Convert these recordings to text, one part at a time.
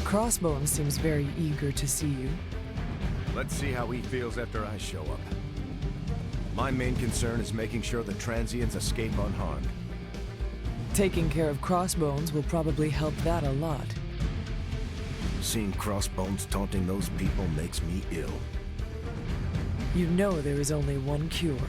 Crossbones seems very eager to see you. Let's see how he feels after I show up. My main concern is making sure the transients escape unharmed. Taking care of Crossbones will probably help that a lot. Seeing Crossbones taunting those people makes me ill. You know there is only one cure.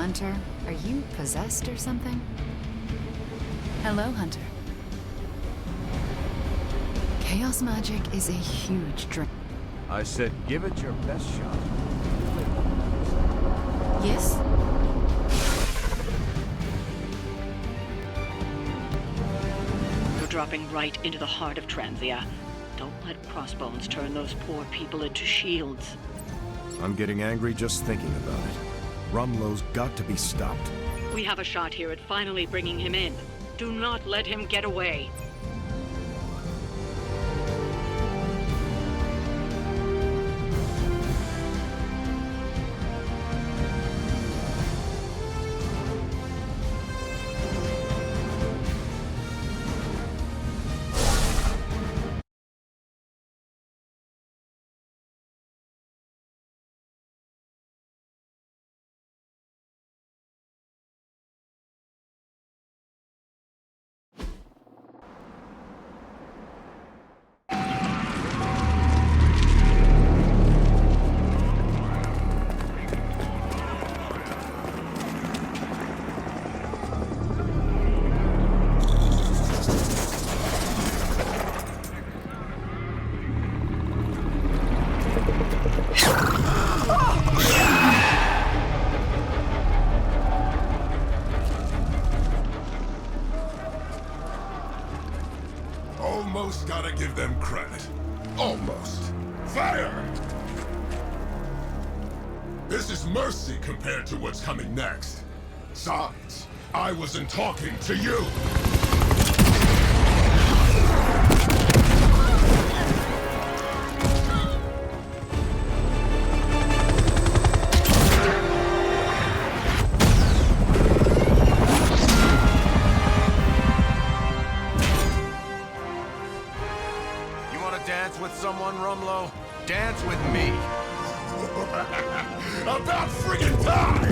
Hunter, are you possessed or something? Hello, Hunter. Chaos magic is a huge drain. I said give it your best shot. Yes? You're dropping right into the heart of Transia. Don't let Crossbones turn those poor people into shields. I'm getting angry just thinking about it. Rumlow's got to be stopped. We have a shot here at finally bringing him in. Do not let him get away. Almost gotta give them credit. Almost. Fire! This is mercy compared to what's coming next. Besides, I wasn't talking to you! Dance with someone, Rumlow? Dance with me. About friggin' time!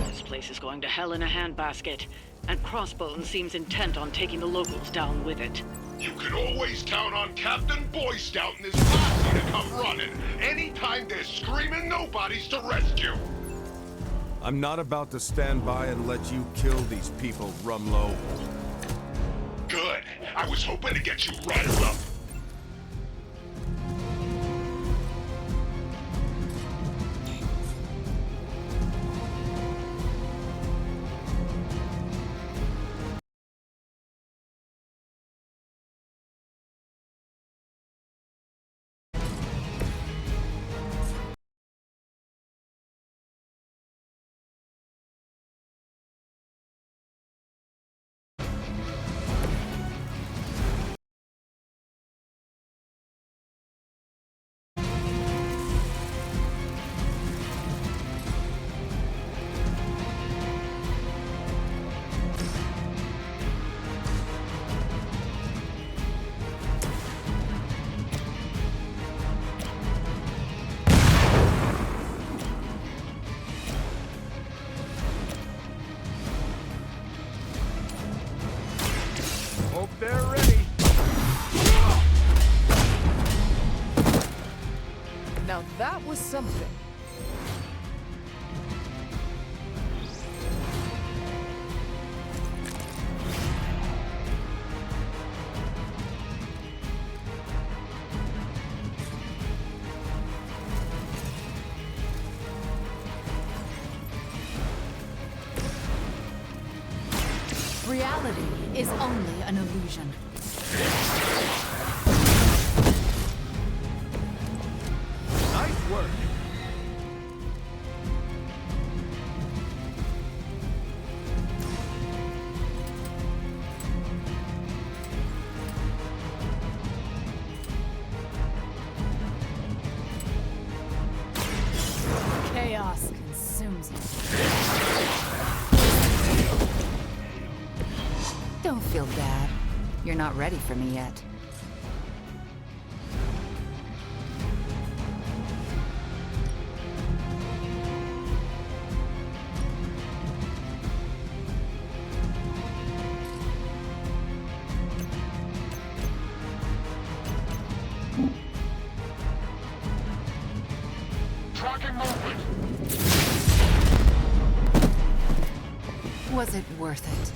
This place is going to hell in a handbasket, and Crossbones seems intent on taking the locals down with it. You can always count on Captain Boy Scout and his posse to come running. Anytime they're screaming nobodies to rescue. I'm not about to stand by and let you kill these people, Rumlow. Good. I was hoping to get you riled up. Hope they're ready. Now that was something. Reality is only an illusion. Nice work. Chaos consumes you. Don't feel bad. You're not ready for me yet. Was it worth it?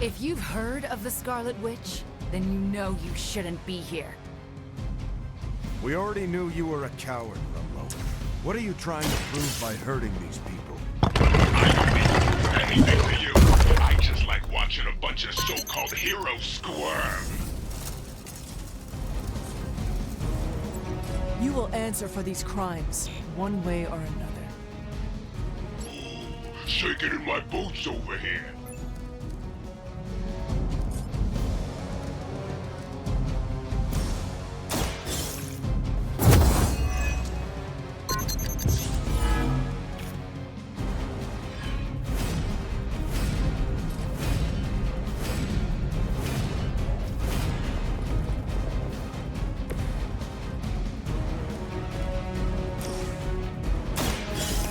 If you've heard of the Scarlet Witch, then you know you shouldn't be here. We already knew you were a coward, Rumlow. What are you trying to prove by hurting these people? I don't mean anything to you. I just like watching a bunch of so-called heroes squirm. You will answer for these crimes, one way or another. Shaking in my boots over here.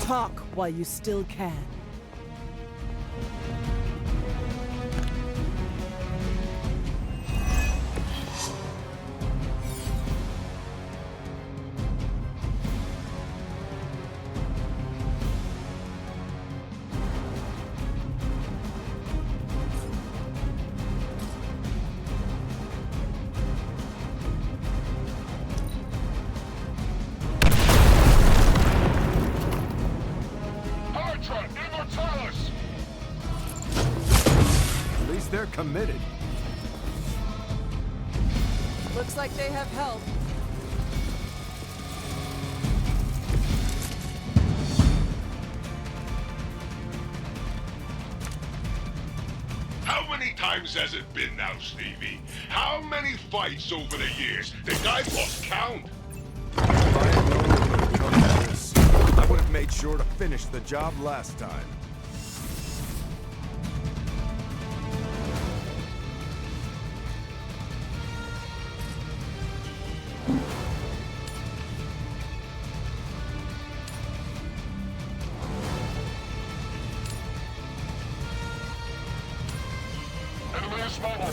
Talk while you still can. At least they're committed. Looks like they have help. How many times has it been now, Stevie? How many fights over the years? Think I've lost count? If I had known it would have come to this, I would have made sure to finish the job last time. Enemy is mobile.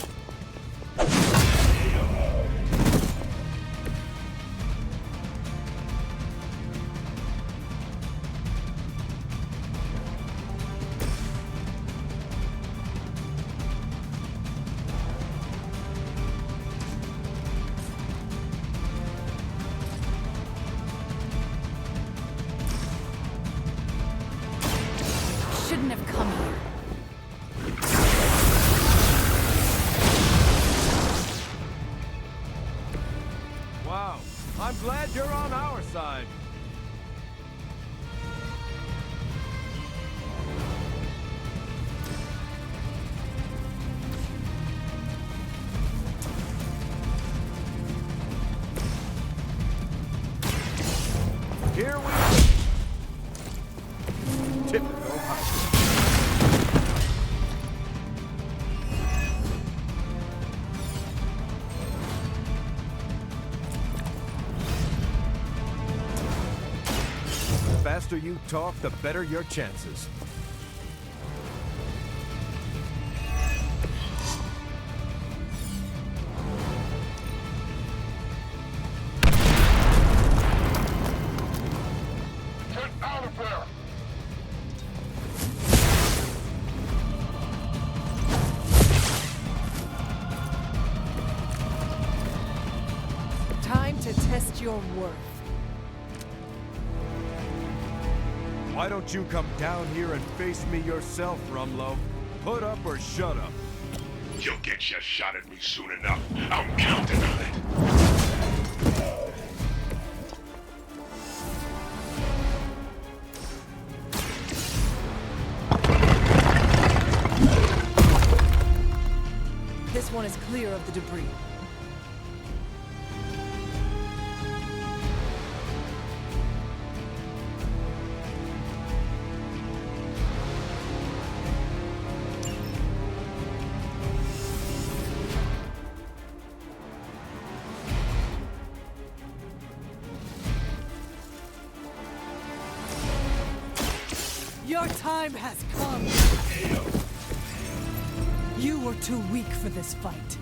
Shouldn't have come here. Wow, I'm glad you're on our side. Here we go. Typical hustle. The faster you talk, the better your chances. Get out of there! Time to test your worth. Why don't you come down here and face me yourself, Rumlow? Put up or shut up. You'll get your shot at me soon enough. I'm counting on it. This one is clear of the debris. Your time has come. You were too weak for this fight.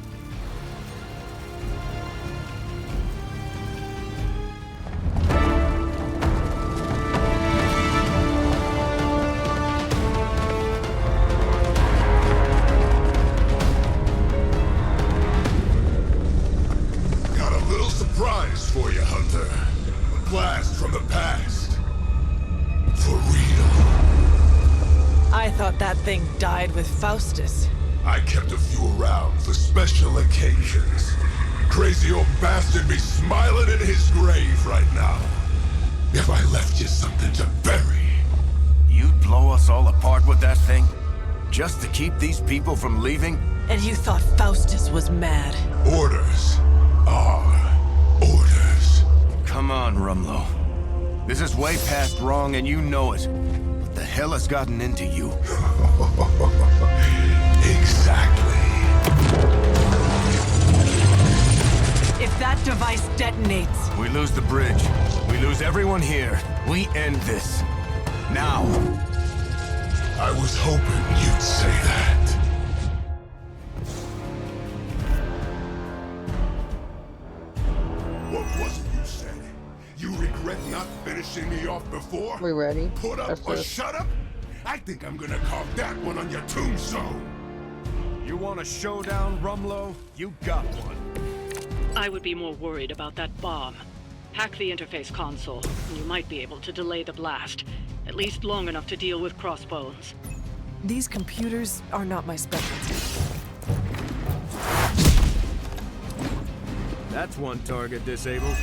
Got a little surprise for you, Hunter. A blast from the past. For real. I thought that thing died with Faustus. I kept a few around for special occasions. Crazy old bastard be smiling in his grave right now. If I left you something to bury. You'd blow us all apart with that thing? Just to keep these people from leaving? And you thought Faustus was mad. Orders are orders. Come on, Rumlow. This is way past wrong and you know it. What the hell has gotten into you? Exactly. If that device detonates, We lose the bridge. We lose everyone here. We end this. Now. I was hoping you'd say that. What was it you said? You regret not finishing me off before? We ready? Put up Let's or do it. shut up? I think I'm gonna carve that one on your tombstone. You want a showdown, Rumlow? You got one. I would be more worried about that bomb. Hack the interface console, and you might be able to delay the blast. At least long enough to deal with Crossbones. these computers are not my specialty. That's one target disabled.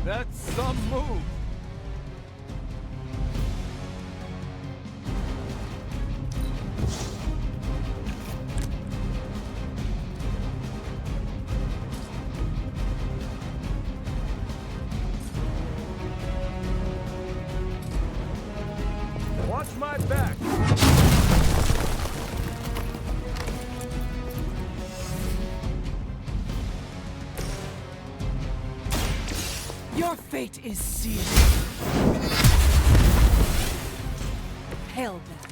That's some move. Watch my back. Your fate is sealed. Hell that.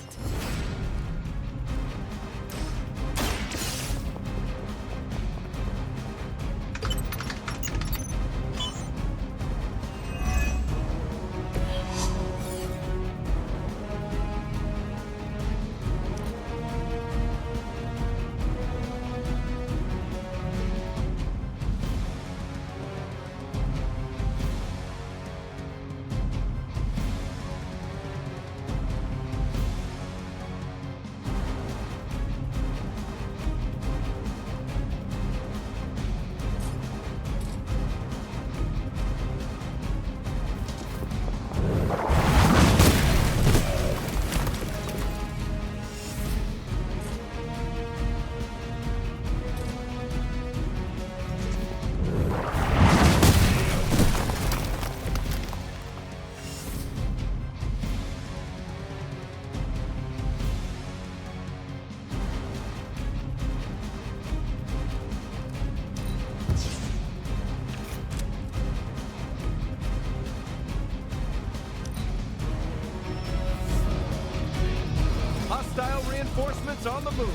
Hostile reinforcements on the move.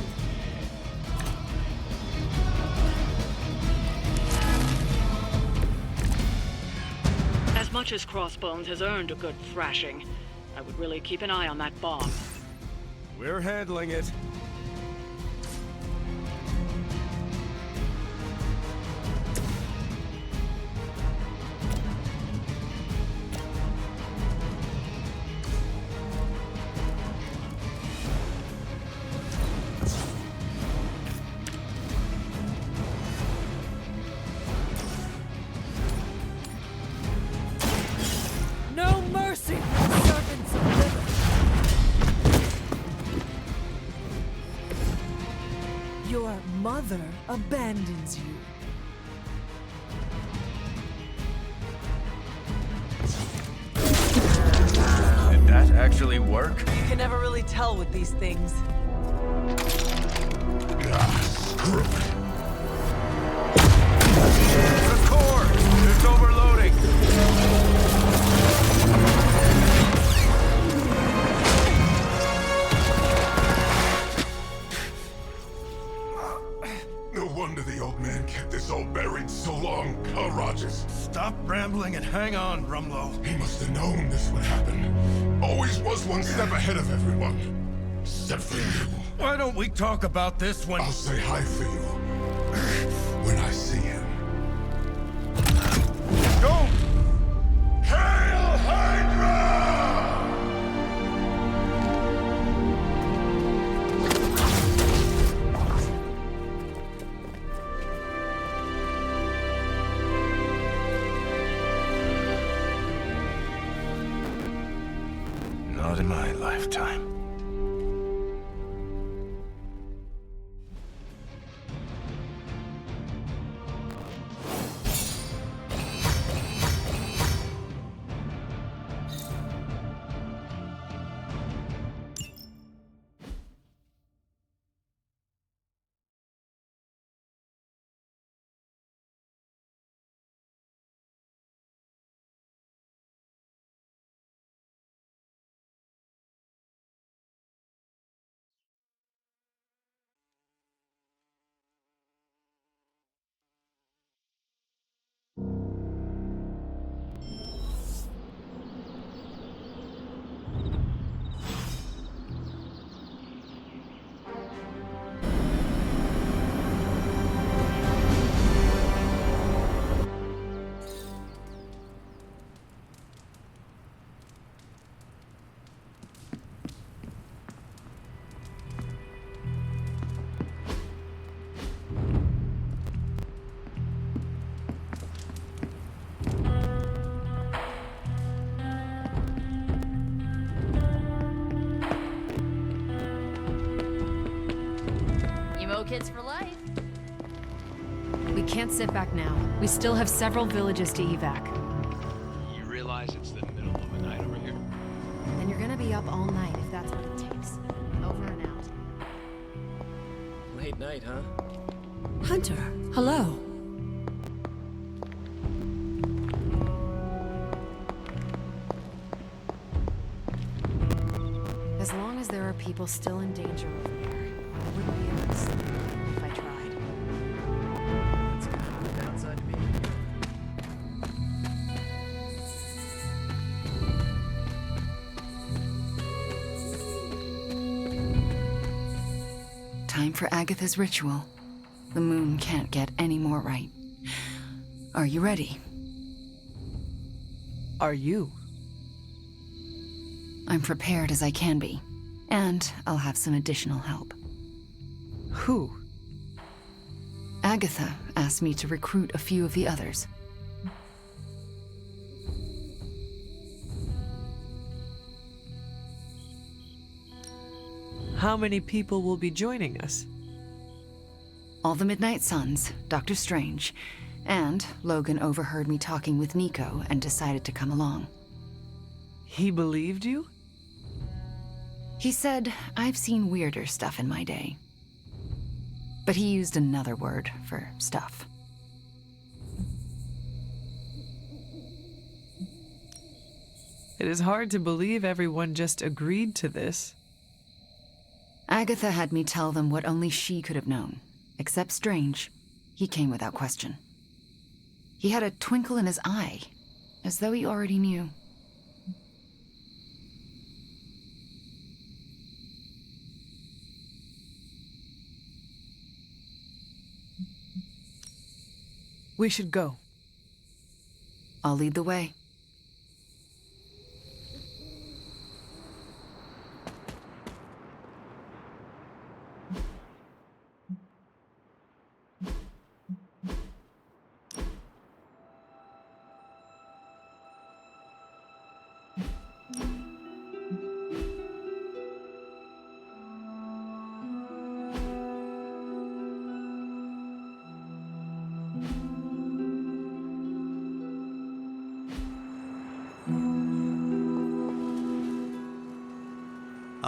As much as Crossbones has earned a good thrashing, I would really keep an eye on that bomb. We're handling it. No mercy for servants of liberty. Your mother abandons you. actually work? You can never really tell with these things. Ah, screw it. The core! It's overloading! No wonder the old man kept this all buried so long, huh, Rogers? Stop rambling and hang on, Rumlow. He must have known this would happen. Always was one step ahead of everyone. Except for you. Why don't we talk about this when... I'll say hi for you. When I see him. Don't! Hail Hydra! Not in my lifetime. Kids for life. We can't sit back now. We still have several villages to evac. You realize it's the middle of the night over here? And you're gonna be up all night if that's what it takes. Over and out. Late night, huh? Hunter, hello. As long as there are people still in danger over there, I wouldn't be able to sleep if I tried. That's kind of the downside to being here. Time for Agatha's ritual. The moon can't get any more right. Are you ready? Are you? I'm prepared as I can be. And I'll have some additional help. Who? Agatha asked me to recruit a few of the others. How many people will be joining us? All the Midnight Suns, Dr. Strange, and Logan overheard me talking with Nico and decided to come along. He believed you? He said, I've seen weirder stuff in my day. But he used another word for stuff. It is hard to believe everyone just agreed to this. Agatha had me tell them what only she could have known. Except Strange, he came without question. He had a twinkle in his eye, as though he already knew. We should go. I'll lead the way.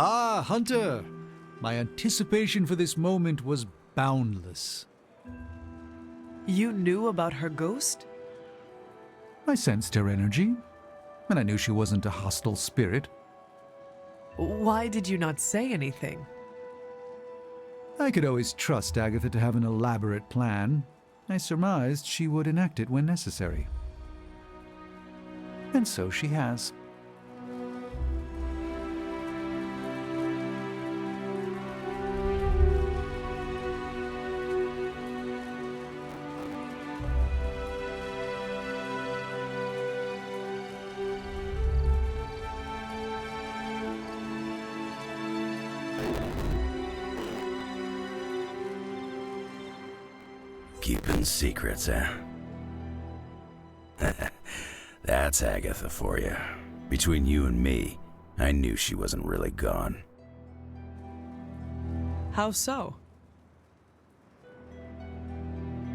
Ah, Hunter! My anticipation for this moment was boundless. You knew about her ghost? I sensed her energy, and I knew she wasn't a hostile spirit. Why did you not say anything? I could always trust Agatha to have an elaborate plan. I surmised she would enact it when necessary. And so she has. Keeping secrets, eh? That's Agatha for you. Between you and me, I knew she wasn't really gone. How so?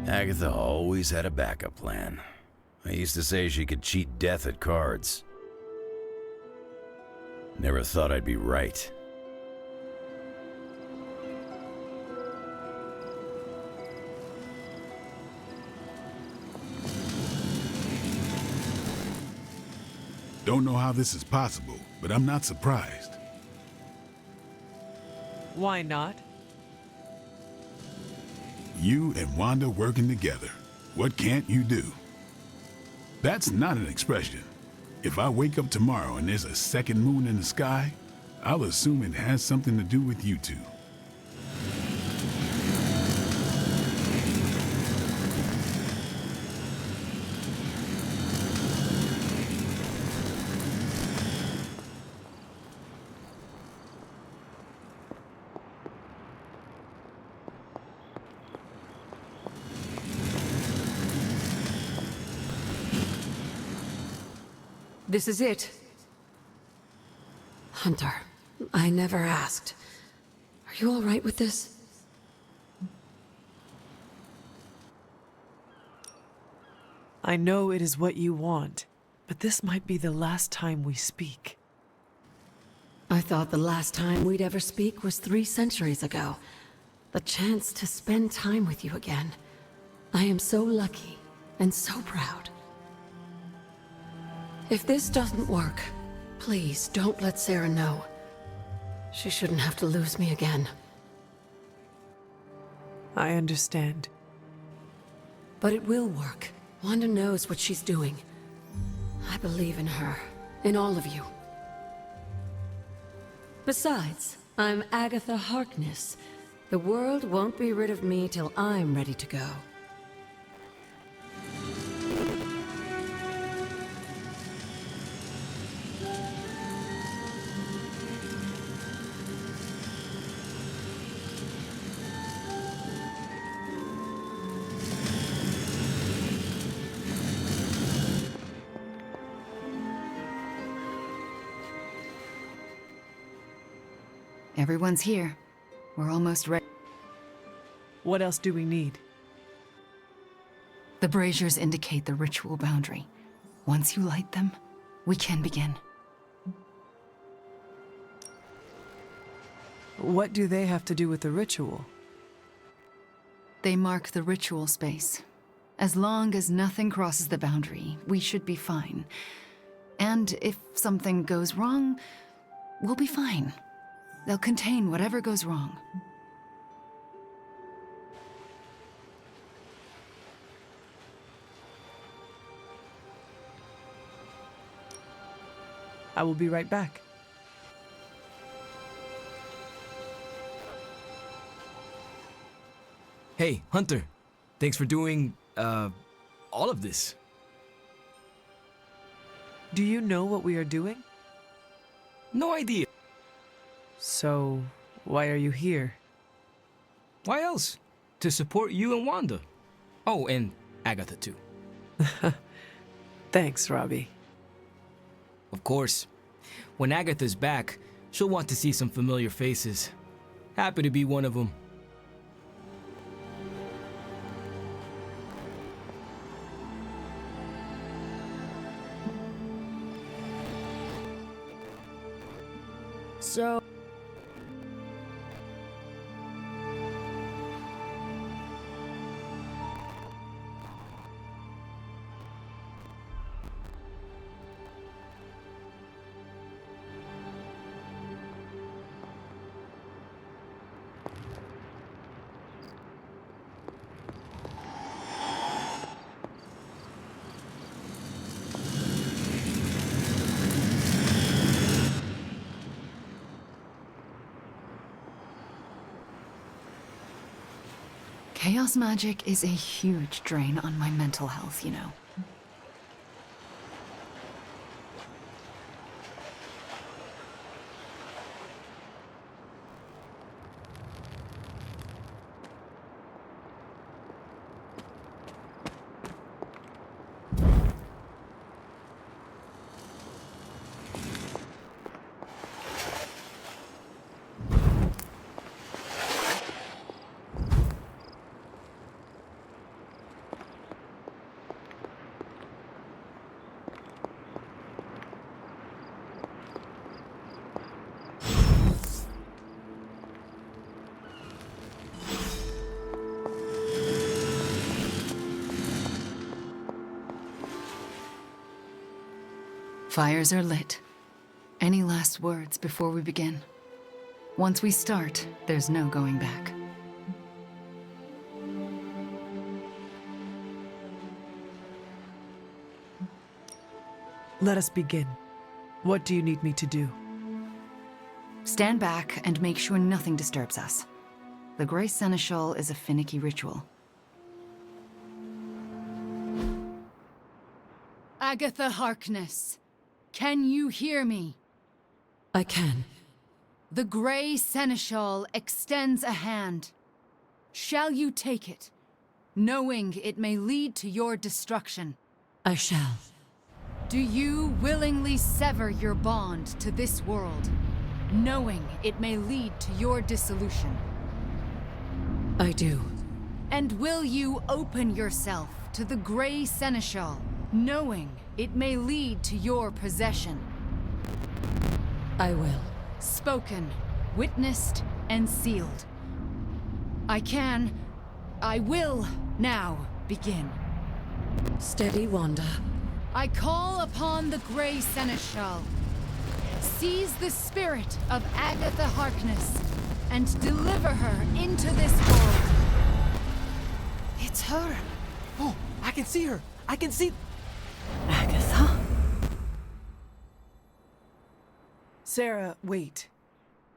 Agatha always had a backup plan. I used to say she could cheat death at cards. Never thought I'd be right. Don't know how this is possible, but I'm not surprised. Why not? You and Wanda working together. What can't you do? That's not an expression. If I wake up tomorrow and there's a second moon in the sky, I'll assume it has something to do with you two. This is it. Hunter, I never asked. Are you all right with this? I know it is what you want, but this might be the last time we speak. I thought the last time we'd ever speak was 3 centuries ago. The chance to spend time with you again. I am so lucky and so proud. If this doesn't work, please don't let Sarah know. She shouldn't have to lose me again. I understand. But it will work. Wanda knows what she's doing. I believe in her, in all of you. Besides, I'm Agatha Harkness. The world won't be rid of me till I'm ready to go. Everyone's here. We're almost ready. What else do we need? The braziers indicate the ritual boundary. Once you light them, we can begin. What do they have to do with the ritual? They mark the ritual space. As long as nothing crosses the boundary, we should be fine. And if something goes wrong, we'll be fine. They'll contain whatever goes wrong. I will be right back. Hey, Hunter. Thanks for doing, all of this. Do you know what we are doing? No idea. So, why are you here? Why else? To support you and Wanda. Oh, and Agatha too. Thanks, Robbie. Of course. When Agatha's back, she'll want to see some familiar faces. Happy to be one of them. So, Chaos magic is a huge drain on my mental health, you know. Fires are lit. Any last words before we begin? Once we start, there's no going back. Let us begin. What do you need me to do? Stand back and make sure nothing disturbs us. The Grey Seneschal is a finicky ritual. Agatha Harkness, can you hear me? I can. The Grey Seneschal extends a hand. Shall you take it, knowing it may lead to your destruction? I shall. Do you willingly sever your bond to this world, knowing it may lead to your dissolution? I do. And will you open yourself to the Grey Seneschal, knowing it may lead to your possession? I will. Spoken, witnessed, and sealed. I will now begin. Steady, Wanda. I call upon the Grey Seneschal. Seize the spirit of Agatha Harkness and deliver her into this world. It's her. Oh, I can see her. I can see... Agatha? Sarah, wait.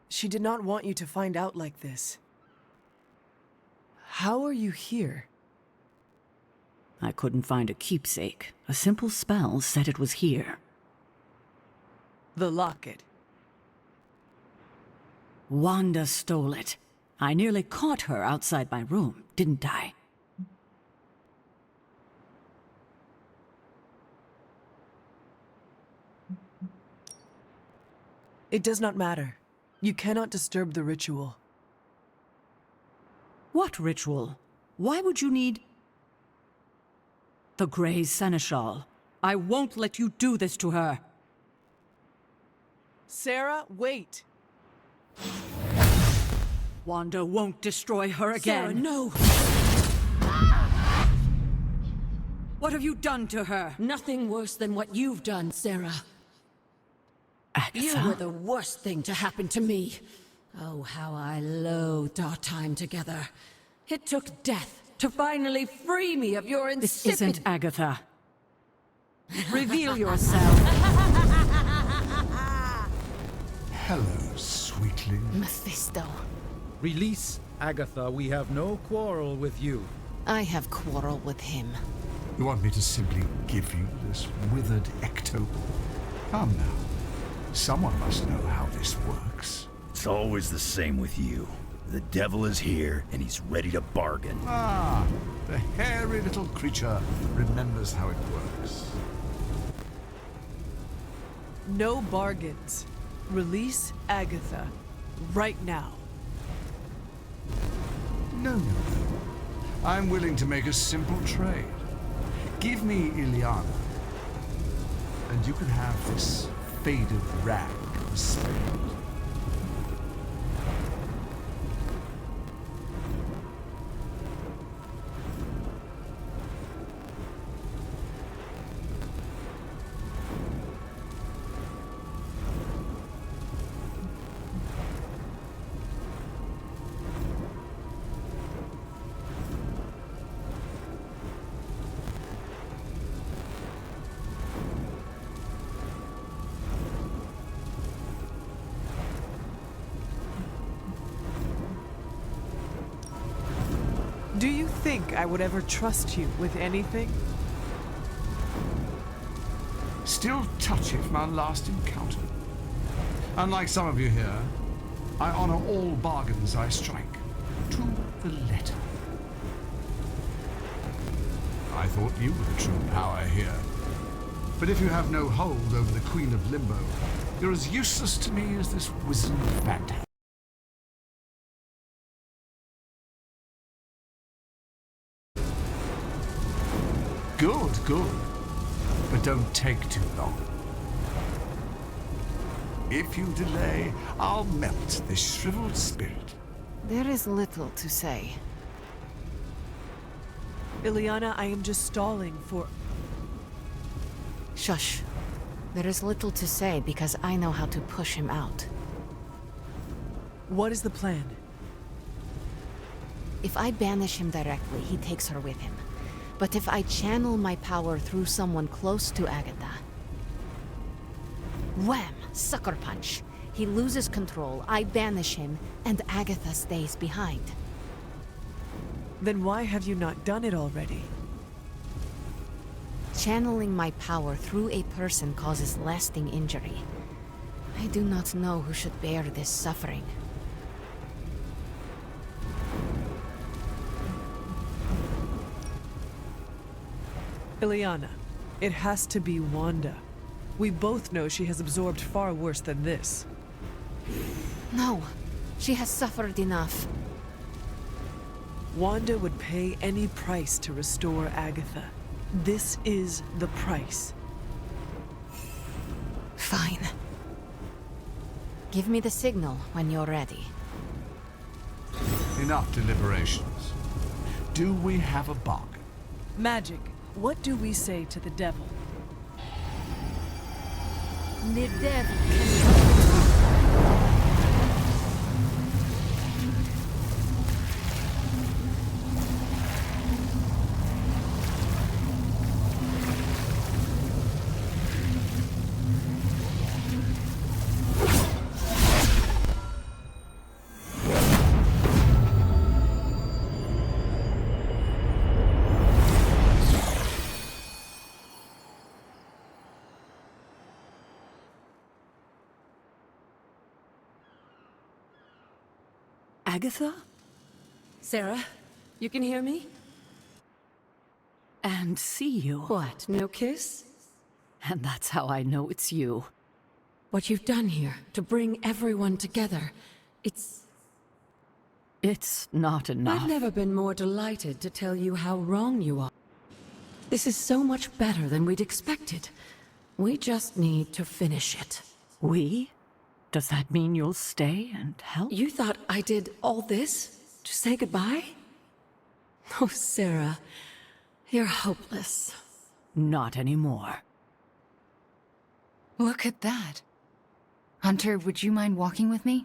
She did not want you to find out like this. How are you here? I couldn't find a keepsake. A simple spell said it was here. The locket. Wanda stole it. I nearly caught her outside my room, didn't I? It does not matter. You cannot disturb the ritual. What ritual? Why would you need... the Grey Seneschal? I won't let you do this to her. Sarah, wait. Wanda won't destroy her again. Sarah, no! What have you done to her? Nothing worse than what you've done, Sarah. Agatha? You were the worst thing to happen to me. Oh, how I loathed our time together. It took death to finally free me of your insipid... This isn't Agatha. Reveal yourself. Hello, sweetling. Mephisto. Release Agatha. We have no quarrel with you. I have quarrel with him. You want me to simply give you this withered ecto? Come now. Someone must know how this works. It's always the same with you. The devil is here, and he's ready to bargain. Ah, the hairy little creature remembers how it works. No bargains. Release Agatha. Right now. No. I'm willing to make a simple trade. Give me Ileana, and you can have this faded rag instead. Do you think I would ever trust you with anything? Still touchy from our last encounter. Unlike some of you here, I honor all bargains I strike, to the letter. I thought you were the true power here. But if you have no hold over the Queen of Limbo, you're as useless to me as this wizened phantom. Good, good. But don't take too long. If you delay, I'll melt this shriveled spirit. There is little to say. Ileana, I am just stalling for... Shush. There is little to say because I know how to push him out. What is the plan? If I banish him directly, he takes her with him. But if I channel my power through someone close to Agatha... Wham! Sucker punch. He loses control, I banish him, and Agatha stays behind. Then why have you not done it already? Channeling my power through a person causes lasting injury. I do not know who should bear this suffering. Ileana, it has to be Wanda. We both know she has absorbed far worse than this. No, she has suffered enough. Wanda would pay any price to restore Agatha. This is the price. Fine. Give me the signal when you're ready. Enough deliberations. Do we have a bargain? Magic, what do we say to the devil? The devil. Agatha? Sarah, you can hear me? And see you. What, no kiss? And that's how I know it's you. What you've done here, to bring everyone together, it's not enough. I've never been more delighted to tell you how wrong you are. This is so much better than we'd expected. We just need to finish it. We? Does that mean you'll stay and help? You thought I did all this to say goodbye? Oh, Sarah, you're hopeless. Not anymore. Look at that. Hunter, would you mind walking with me?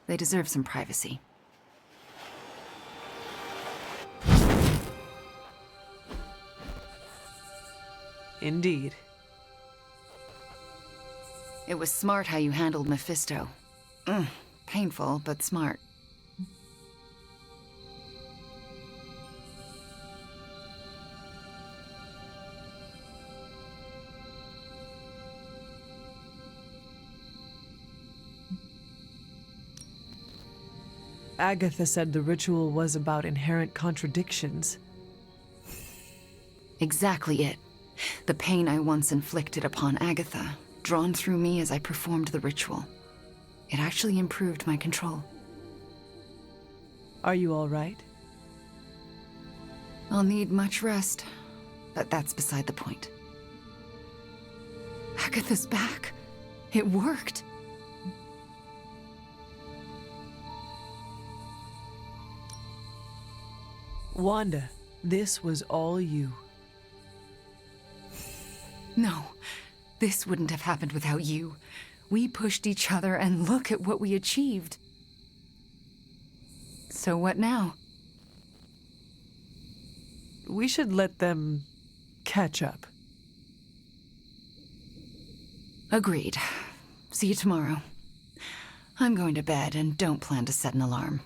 They deserve some privacy. Indeed. It was smart how you handled Mephisto. Painful, but smart. Agatha said the ritual was about inherent contradictions. Exactly it. The pain I once inflicted upon Agatha, drawn through me as I performed the ritual. It actually improved my control. Are you all right? I'll need much rest, but that's beside the point. Agatha's back. It worked. Wanda, this was all you. No, this wouldn't have happened without you. We pushed each other and look at what we achieved. So what now? We should let them catch up. Agreed. See you tomorrow. I'm going to bed and don't plan to set an alarm.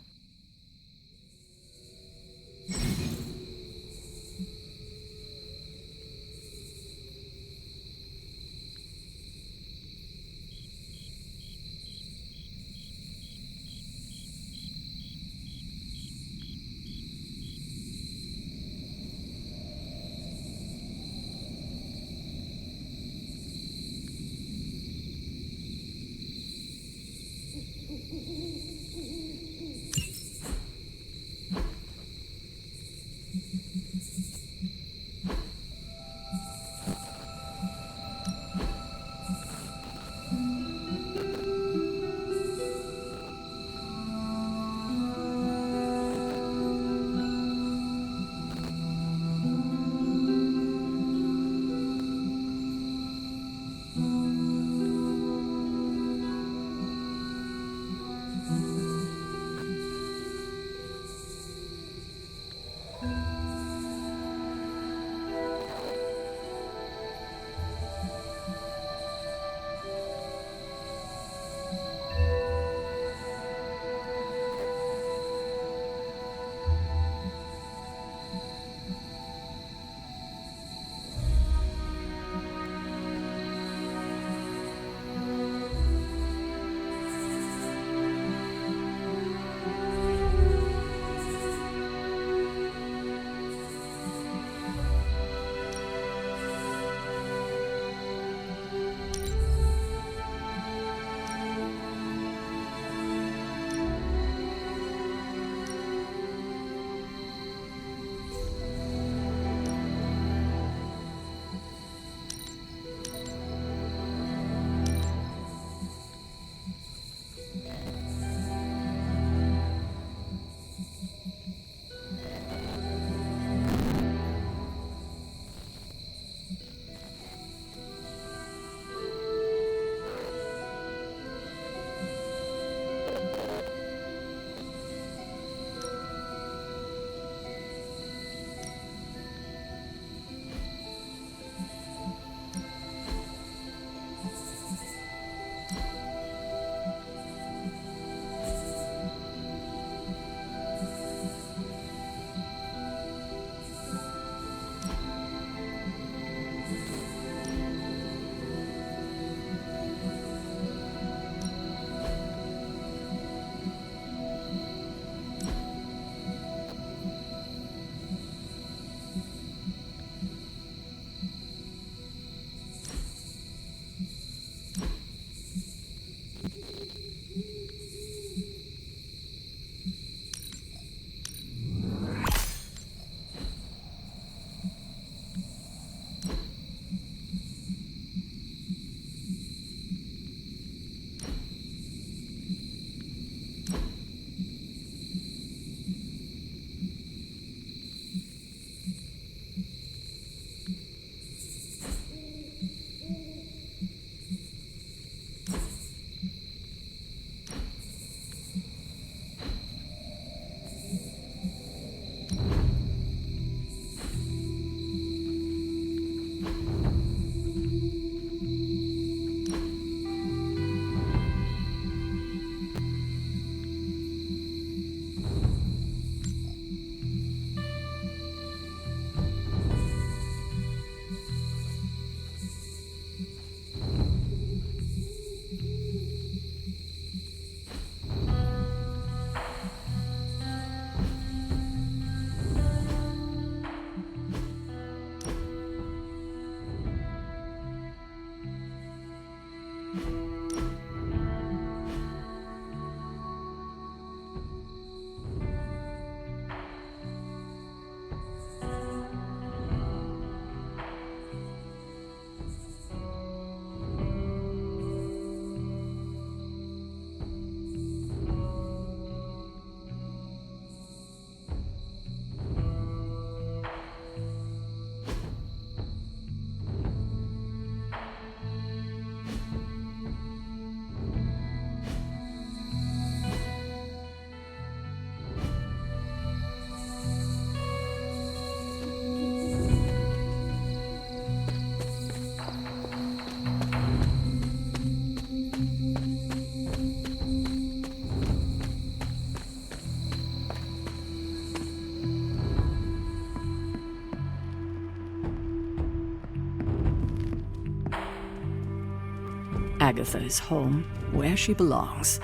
Agatha is home, where she belongs.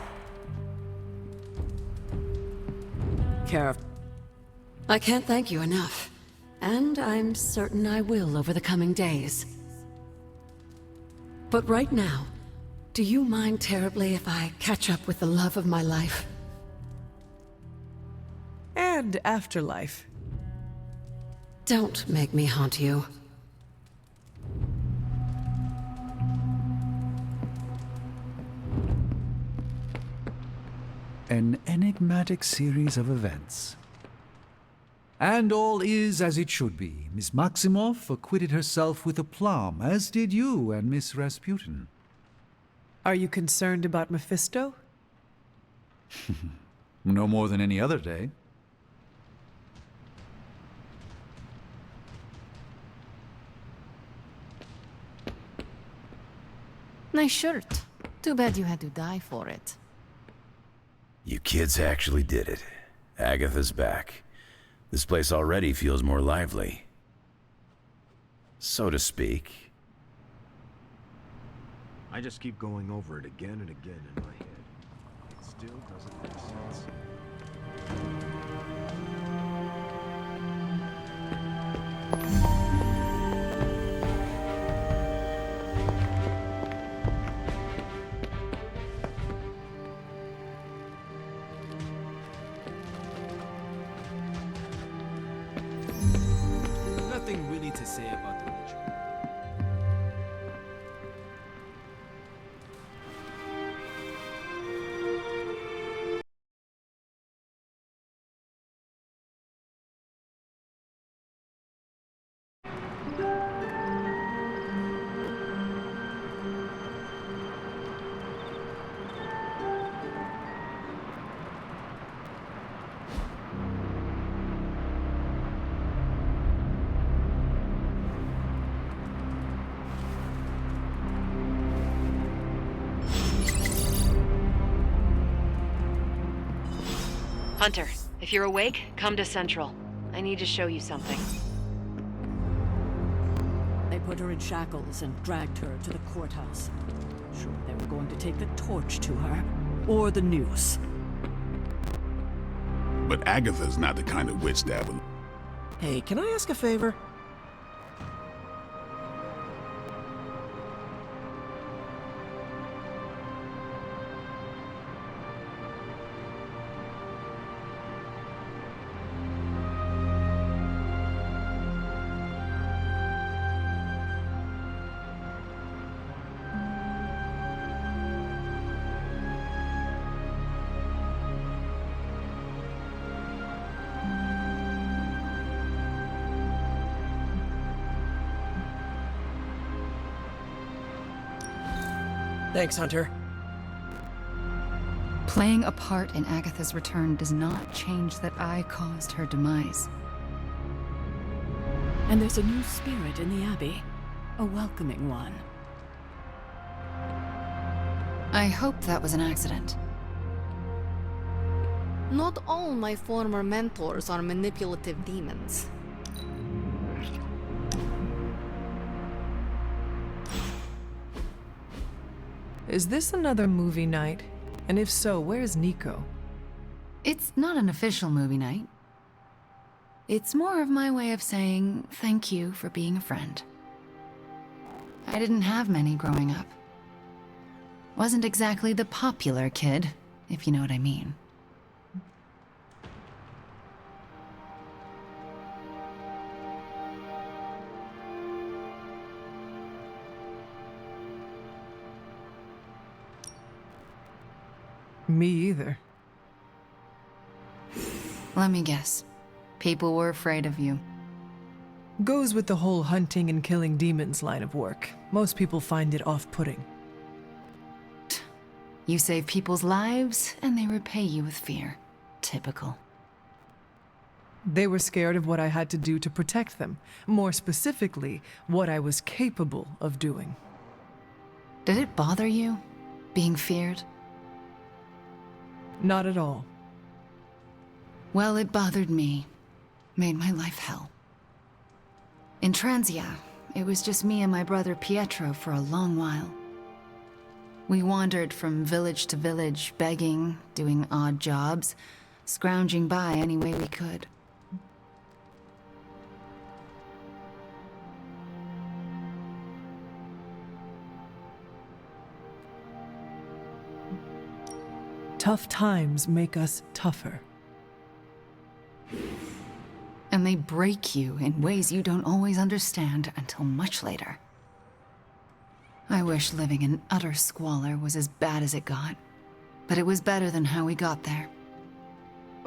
I can't thank you enough. And I'm certain I will over the coming days. But right now, Do you mind terribly if I catch up with the love of my life? And afterlife. Don't make me haunt you. An enigmatic series of events. And all is as it should be. Miss Maximoff acquitted herself with aplomb, as did you and Miss Rasputin. Are you concerned about Mephisto? No more than any other day. Nice shirt. Too bad you had to die for it. You kids actually did it. Agatha's back. This place already feels more lively. So to speak. I just keep going over it again and again in my head. It still doesn't make sense. Nothing really to say about the ritual. Hunter, if you're awake, come to Central. I need to show you something. They put her in shackles and dragged her to the courthouse. Sure, they were going to take the torch to her, or the news. But Agatha's not the kind of witch that would... Hey, can I ask a favor? Thanks, Hunter. Playing a part in Agatha's return does not change that I caused her demise. And there's a new spirit in the Abbey. A welcoming one. I hope that was an accident. Not all my former mentors are manipulative demons. Is this another movie night? And if so, where's Nico? It's not an official movie night. It's more of my way of saying thank you for being a friend. I didn't have many growing up. Wasn't exactly the popular kid, if you know what I mean. Me either. Let me guess. People were afraid of you. Goes with the whole hunting and killing demons line of work. Most people find it off-putting. You save people's lives, and they repay you with fear. Typical. They were scared of what I had to do to protect them. More specifically, what I was capable of doing. Did it bother you, being feared? Not at all. Well, it bothered me. Made my life hell. In Transia, it was just me and my brother Pietro for a long while. We wandered from village to village, begging, doing odd jobs, scrounging by any way we could. Tough times make us tougher. And they break you in ways you don't always understand until much later. I wish living in utter squalor was as bad as it got, but it was better than how we got there.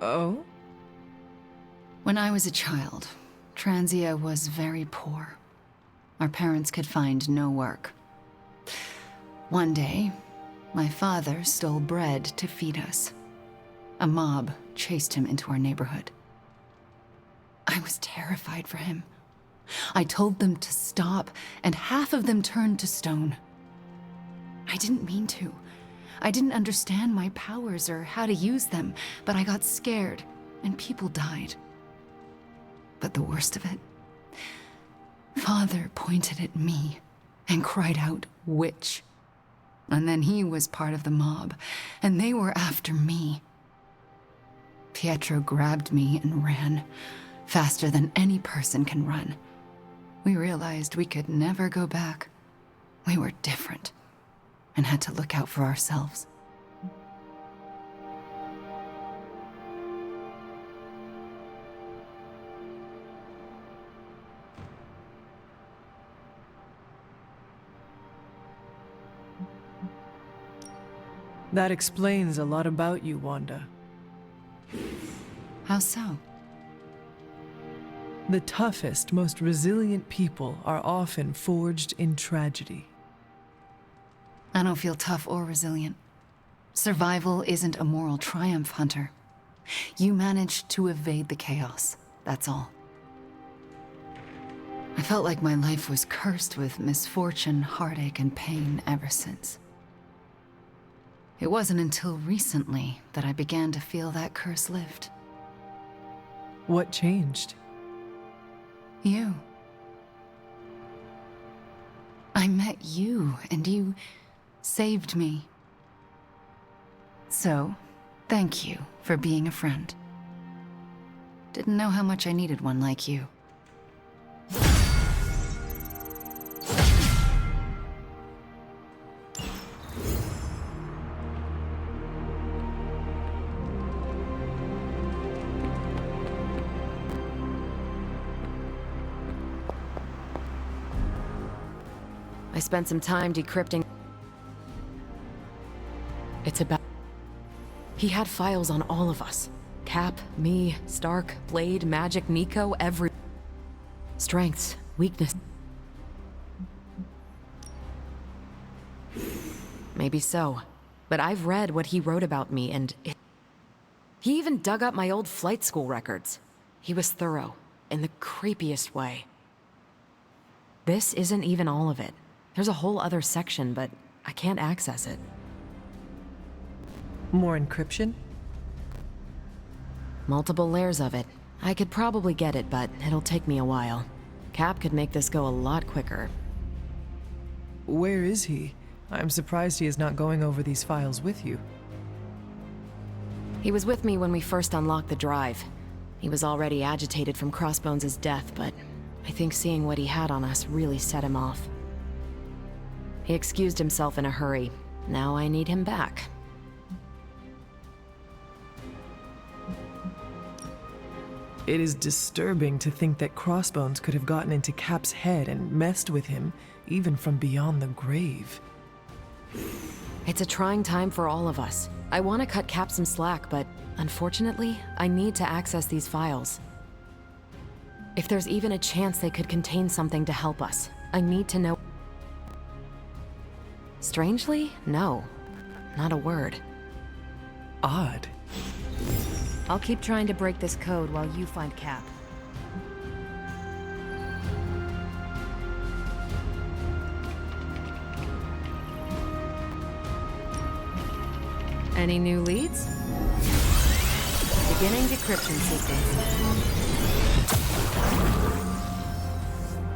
Oh? When I was a child, Transia was very poor. Our parents could find no work. One day, my father stole bread to feed us. A mob chased him into our neighborhood. I was terrified for him. I told them to stop, and half of them turned to stone. I didn't mean to. I didn't understand my powers or how to use them, but I got scared, and people died. But the worst of it, Father pointed at me and cried out, "Witch." And then he was part of the mob, and they were after me. Pietro grabbed me and ran, faster than any person can run. We realized we could never go back. We were different, and had to look out for ourselves. That explains a lot about you, Wanda. How so? The toughest, most resilient people are often forged in tragedy. I don't feel tough or resilient. Survival isn't a moral triumph, Hunter. You managed to evade the chaos, that's all. I felt like my life was cursed with misfortune, heartache, and pain ever since. It wasn't until recently that I began to feel that curse lift. What changed? You. I met you, and you saved me. So, thank you for being a friend. Didn't know how much I needed one like you. I spent some time decrypting. It's about... He had files on all of us. Cap, me, Stark, Blade, Magic, Nico, every... Strengths, weakness... Maybe so. But I've read what he wrote about me, and he even dug up my old flight school records. He was thorough, in the creepiest way. This isn't even all of it. There's a whole other section, but I can't access it. More encryption? Multiple layers of it. I could probably get it, but it'll take me a while. Cap could make this go a lot quicker. Where is he? I'm surprised he is not going over these files with you. He was with me when we first unlocked the drive. He was already agitated from Crossbones' death, but I think seeing what he had on us really set him off. He excused himself in a hurry. Now I need him back. It is disturbing to think that Crossbones could have gotten into Cap's head and messed with him, even from beyond the grave. It's a trying time for all of us. I want to cut Cap some slack, but unfortunately, I need to access these files. If there's even a chance they could contain something to help us, I need to know. Strangely, no. Not a word. Odd. I'll keep trying to break this code while you find Cap. Any new leads? Beginning decryption sequence.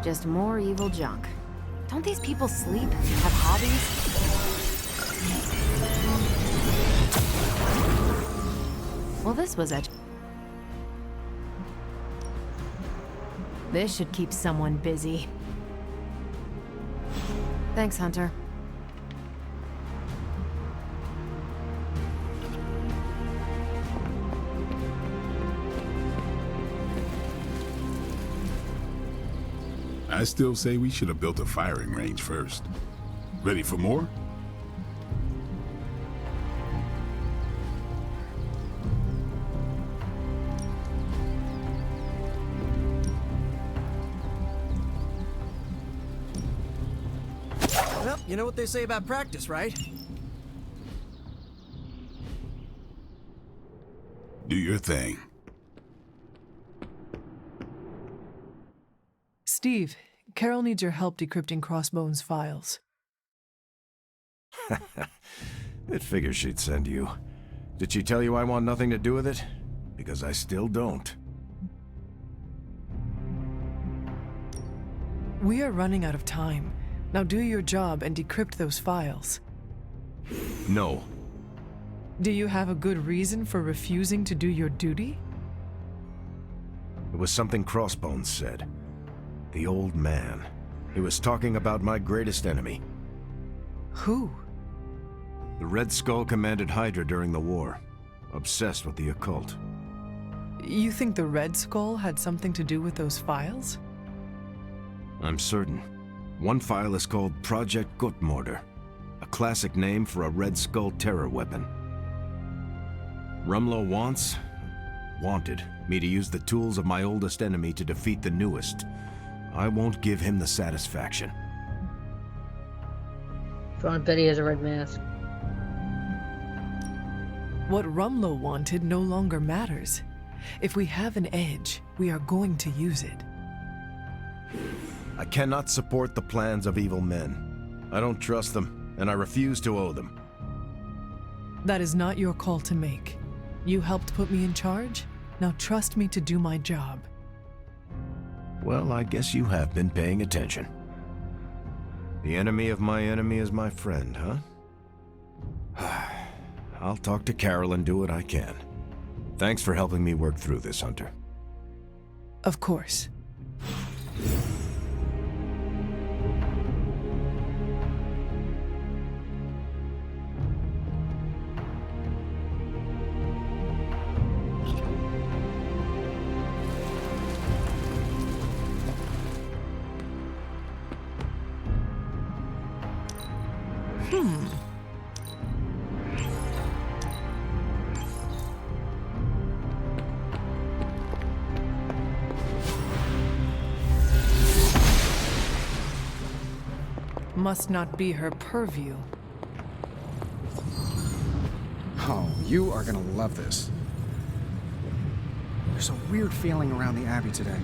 Just more evil junk. Don't these people sleep? Have hobbies? Well, this was a... This should keep someone busy. Thanks, Hunter. I still say we should have built a firing range first. Ready for more? Well, you know what they say about practice, right? Do your thing. Steve, Carol needs your help decrypting Crossbone's files. It figures she'd send you. Did she tell you I want nothing to do with it? Because I still don't. We are running out of time. Now do your job and decrypt those files. No. Do you have a good reason for refusing to do your duty? It was something Crossbones said. The old man. He was talking about my greatest enemy. Who? The Red Skull commanded Hydra during the war. Obsessed with the occult. You think the Red Skull had something to do with those files? I'm certain. One file is called Project Gutmorder, a classic name for a Red Skull terror weapon. Rumlow wanted me to use the tools of my oldest enemy to defeat the newest. I won't give him the satisfaction. John Betty has a red mask. What Rumlow wanted no longer matters. If we have an edge, we are going to use it. I cannot support the plans of evil men. I don't trust them, and I refuse to owe them. That is not your call to make. You helped put me in charge. Now trust me to do my job. Well, I guess you have been paying attention. The enemy of my enemy is my friend, huh? I'll talk to Carol and do what I can. Thanks for helping me work through this, Hunter. Of course. Must not be her purview. Oh, you are gonna love this. There's a weird feeling around the Abbey today.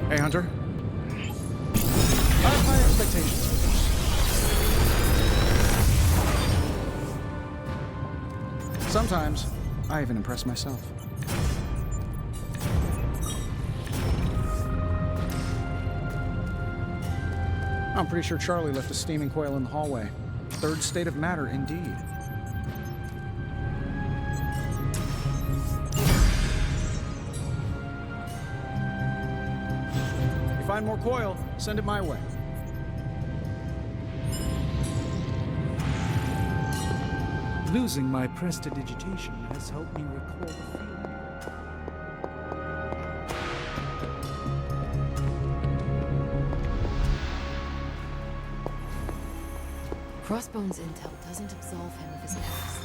Hey, Hunter. I have high expectations. Sometimes, I even impress myself. I'm pretty sure Charlie left a steaming coil in the hallway. Third state of matter, indeed. Find more coil, send it my way. Losing my prestidigitation has helped me recall the feeling. Crossbone's intel doesn't absolve him of his past.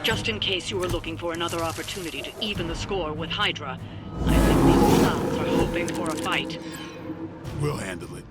Just in case you were looking for another opportunity to even the score with Hydra, I think these clowns are hoping for a fight. We'll handle it.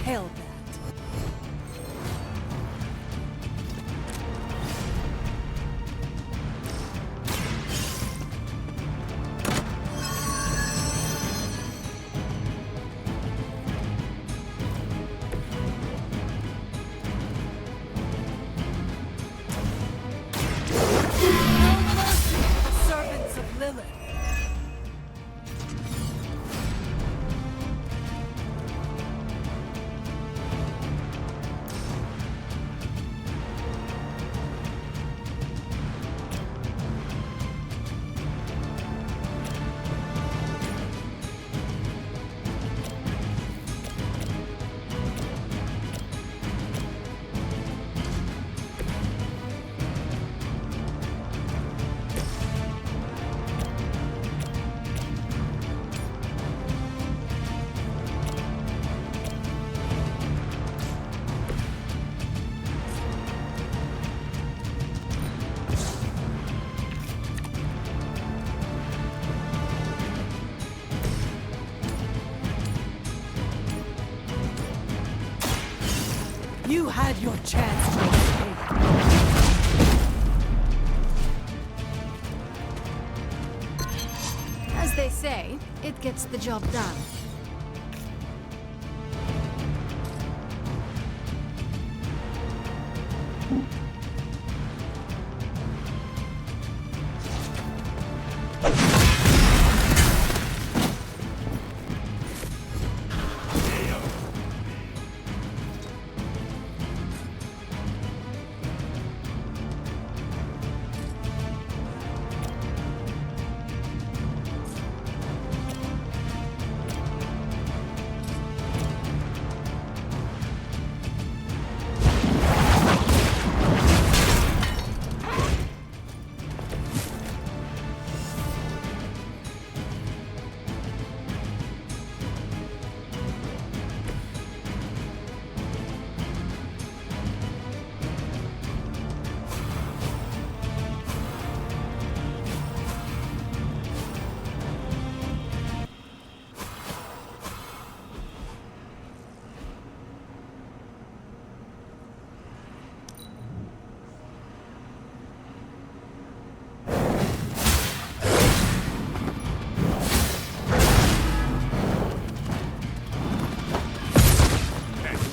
Hell. Servants of Lilith. You had your chance to escape. As they say, it gets the job done.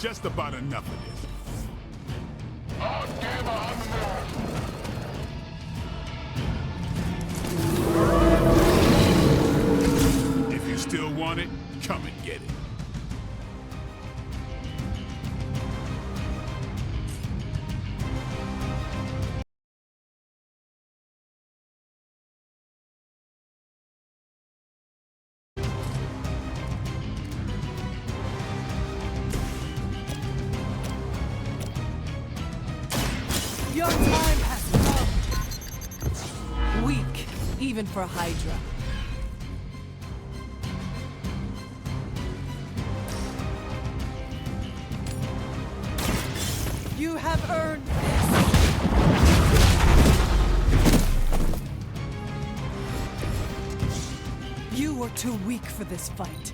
Just about enough of this. If you still want it, come and get it. even for Hydra. You have earned this. You were too weak for this fight.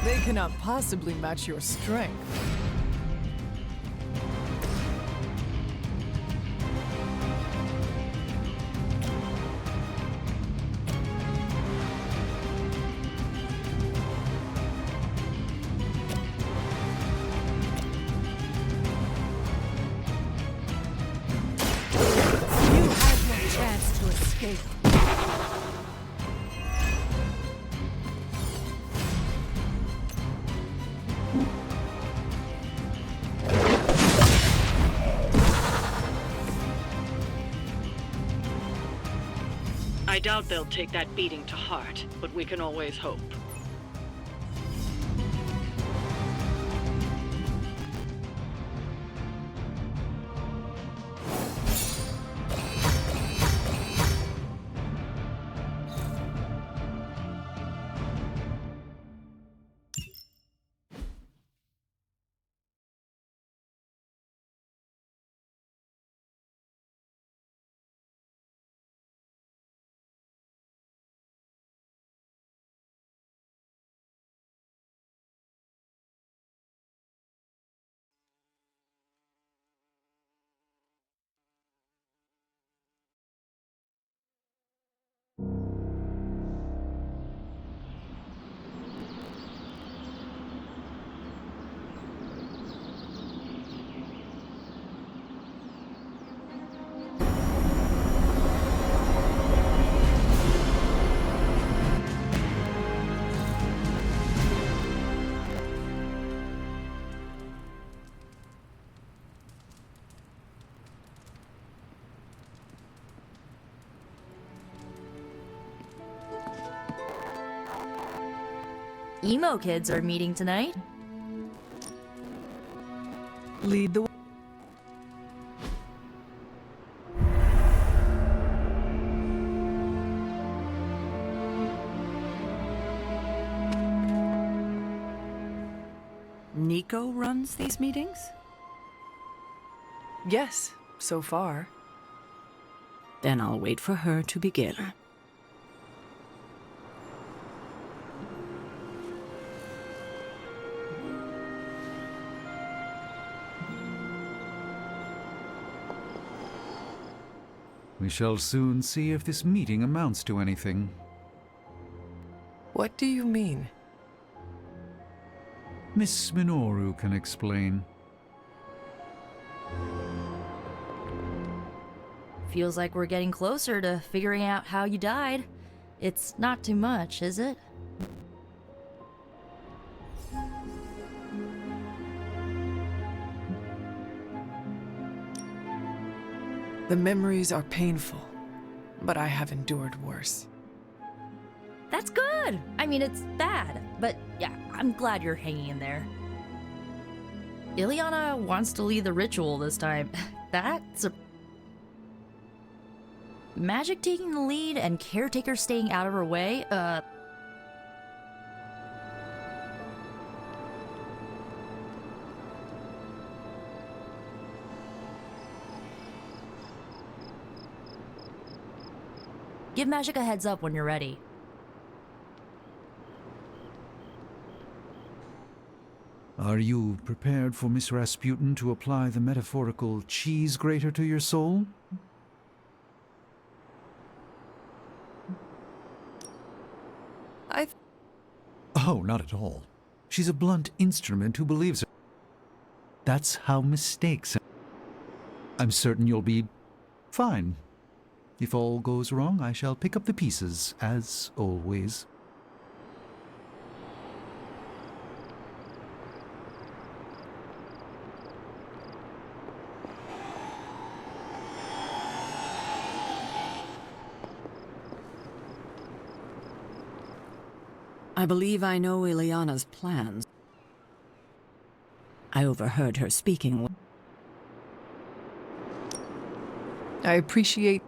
They cannot possibly match your strength. You had no chance to escape. I doubt they'll take that beating to heart, but we can always hope. Emo kids are meeting tonight. Lead the way. Nico runs these meetings? Yes, so far. Then I'll wait for her to begin. We shall soon see if this meeting amounts to anything. What do you mean? Miss Minoru can explain. Feels like we're getting closer to figuring out how you died. It's not too much, is it? The memories are painful, but I have endured worse. That's good! I mean, it's bad, but yeah, I'm glad you're hanging in there. Ileana wants to lead the ritual this time. That's a... Magic taking the lead and Caretaker staying out of her way, Give Magic a heads up when you're ready. Are you prepared for Miss Rasputin to apply the metaphorical cheese grater to your soul? Oh, not at all. She's a blunt instrument who believes her. That's how mistakes... I'm certain you'll be fine. If all goes wrong, I shall pick up the pieces, as always. I believe I know Ileana's plans. I overheard her speaking with... I appreciate...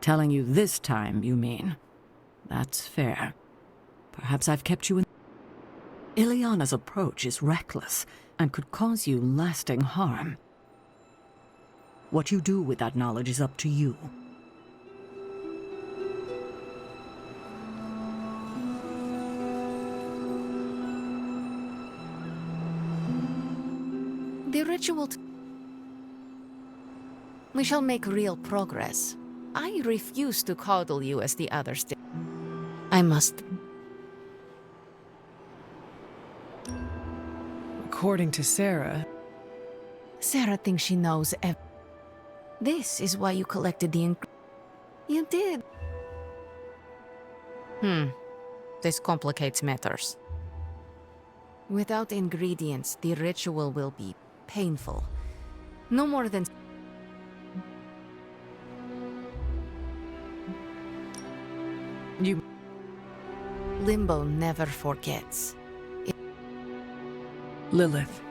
Telling you this time, you mean? That's fair. Perhaps I've kept you in... Ileana's approach is reckless and could cause you lasting harm. What you do with that knowledge is up to you. The ritual... We shall make real progress. I refuse to coddle you as the others did. I must... According to Sarah... Sarah thinks she knows This is why you collected the You did. This complicates matters. Without ingredients, the ritual will be painful. No more than... You... Limbo never forgets. Lilith.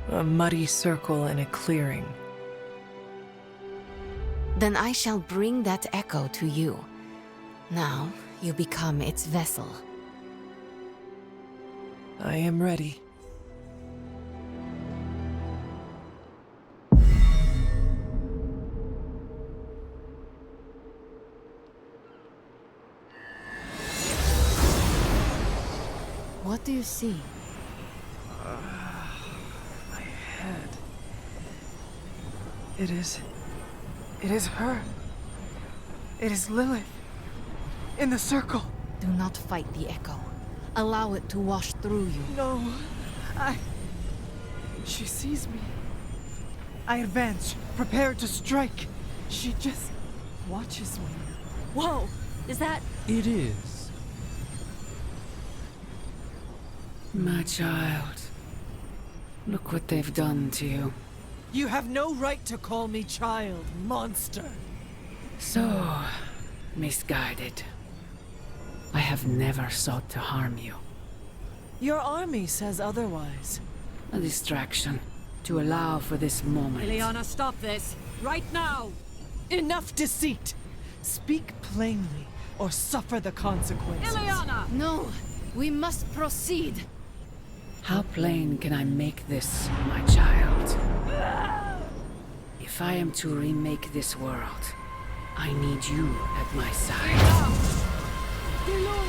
A muddy circle in a clearing. Then I shall bring that echo to you. Now, you become its vessel. I am ready. What do you see? My head. It is her. It is Lilith. In the circle. Do not fight the echo. Allow it to wash through you. No. She sees me. I advance, prepared to strike. She just watches me. Whoa! Is that... It is. My child. Look what they've done to you. You have no right to call me child, monster. So, misguided. I have never sought to harm you. Your army says otherwise. A distraction to allow for this moment. Ileana, stop this! Right now! Enough deceit! Speak plainly, or suffer the consequences. Ileana! No! We must proceed! How plain can I make this, my child? If I am to remake this world, I need you at my side. No!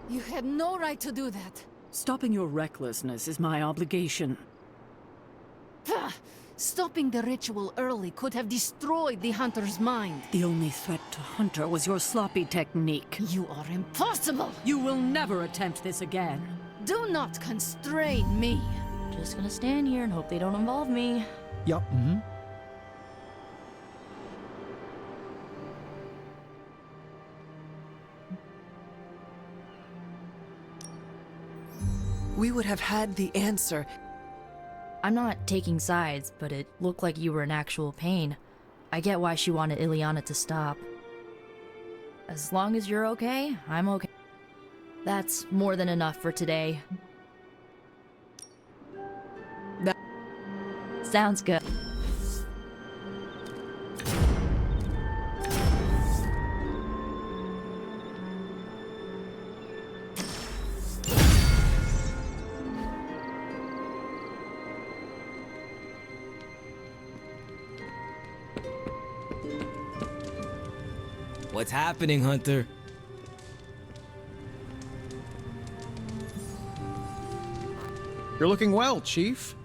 You had no right to do that. Stopping your recklessness is my obligation. Stopping the ritual early could have destroyed the hunter's mind. The only threat to Hunter was your sloppy technique. You are impossible! You will never attempt this again. Do not constrain me. Just gonna stand here and hope they don't involve me. Yup. We would have had the answer. I'm not taking sides, but it looked like you were in actual pain. I get why she wanted Ileana to stop. As long as you're okay, I'm okay. That's more than enough for today. Sounds good. What's happening, Hunter? You're looking well, Chief.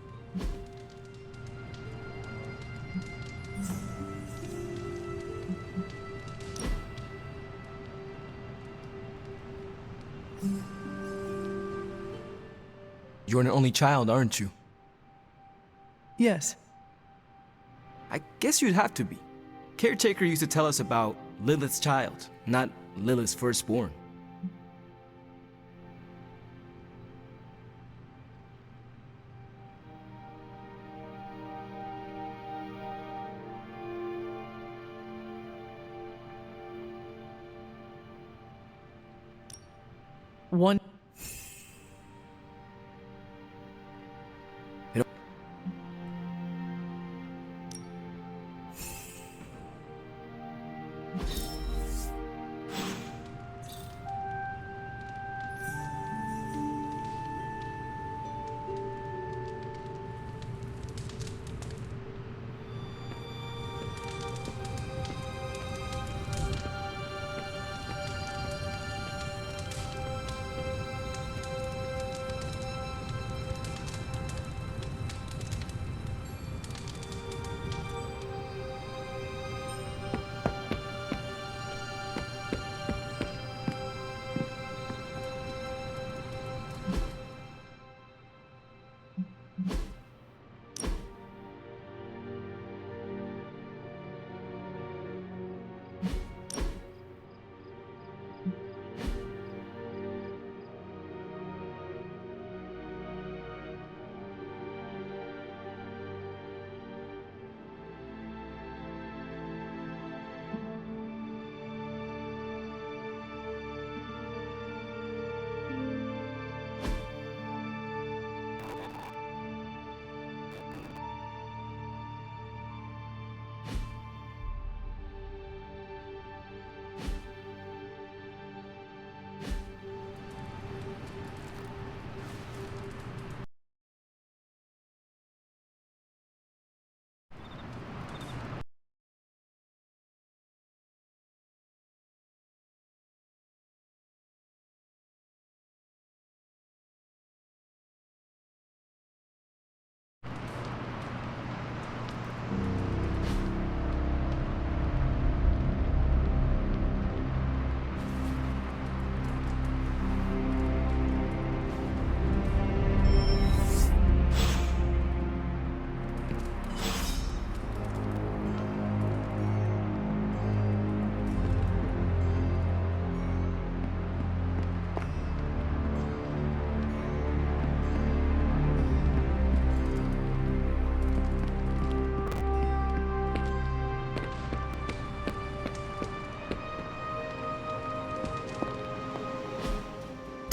You're an only child, aren't you? Yes. I guess you'd have to be. Caretaker used to tell us about Lilith's child, not Lilith's firstborn.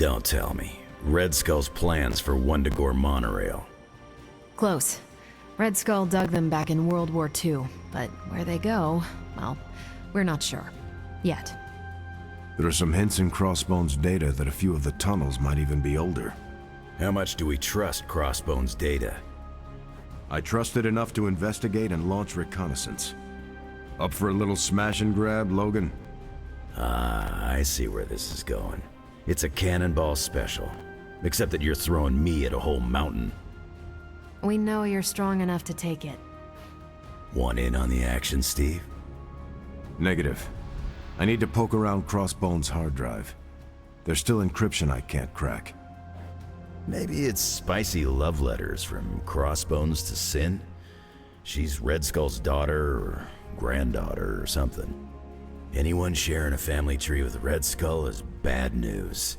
Don't tell me. Red Skull's plans for Wundagore monorail. Close. Red Skull dug them back in World War II, but where they go, well, we're not sure. Yet. There are some hints in Crossbone's data that a few of the tunnels might even be older. How much do we trust Crossbone's data? I trust it enough to investigate and launch reconnaissance. Up for a little smash and grab, Logan? Ah, I see where this is going. It's a cannonball special. Except that you're throwing me at a whole mountain. We know you're strong enough to take it. Want in on the action, Steve? Negative. I need to poke around Crossbone's hard drive. There's still encryption I can't crack. Maybe it's spicy love letters from Crossbones to Sin? She's Red Skull's daughter or granddaughter or something. Anyone sharing a family tree with Red Skull is bad news.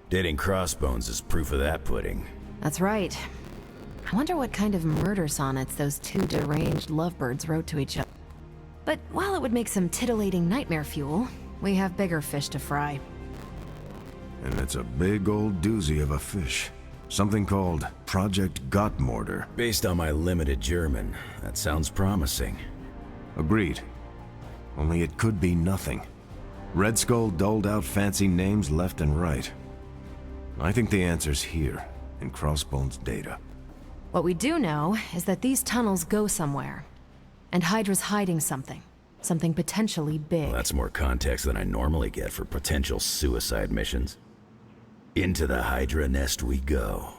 Dating Crossbones is proof of that pudding. That's right. I wonder what kind of murder sonnets those two deranged lovebirds wrote to each other. But while it would make some titillating nightmare fuel, we have bigger fish to fry. And it's a big old doozy of a fish. Something called Project Gottmorder. Based on my limited German, that sounds promising. Agreed. Only it could be nothing. Red Skull doled out fancy names left and right. I think the answer's here, in Crossbone's data. What we do know is that these tunnels go somewhere. And Hydra's hiding something. Something potentially big. Well, that's more context than I normally get for potential suicide missions. Into the Hydra nest we go.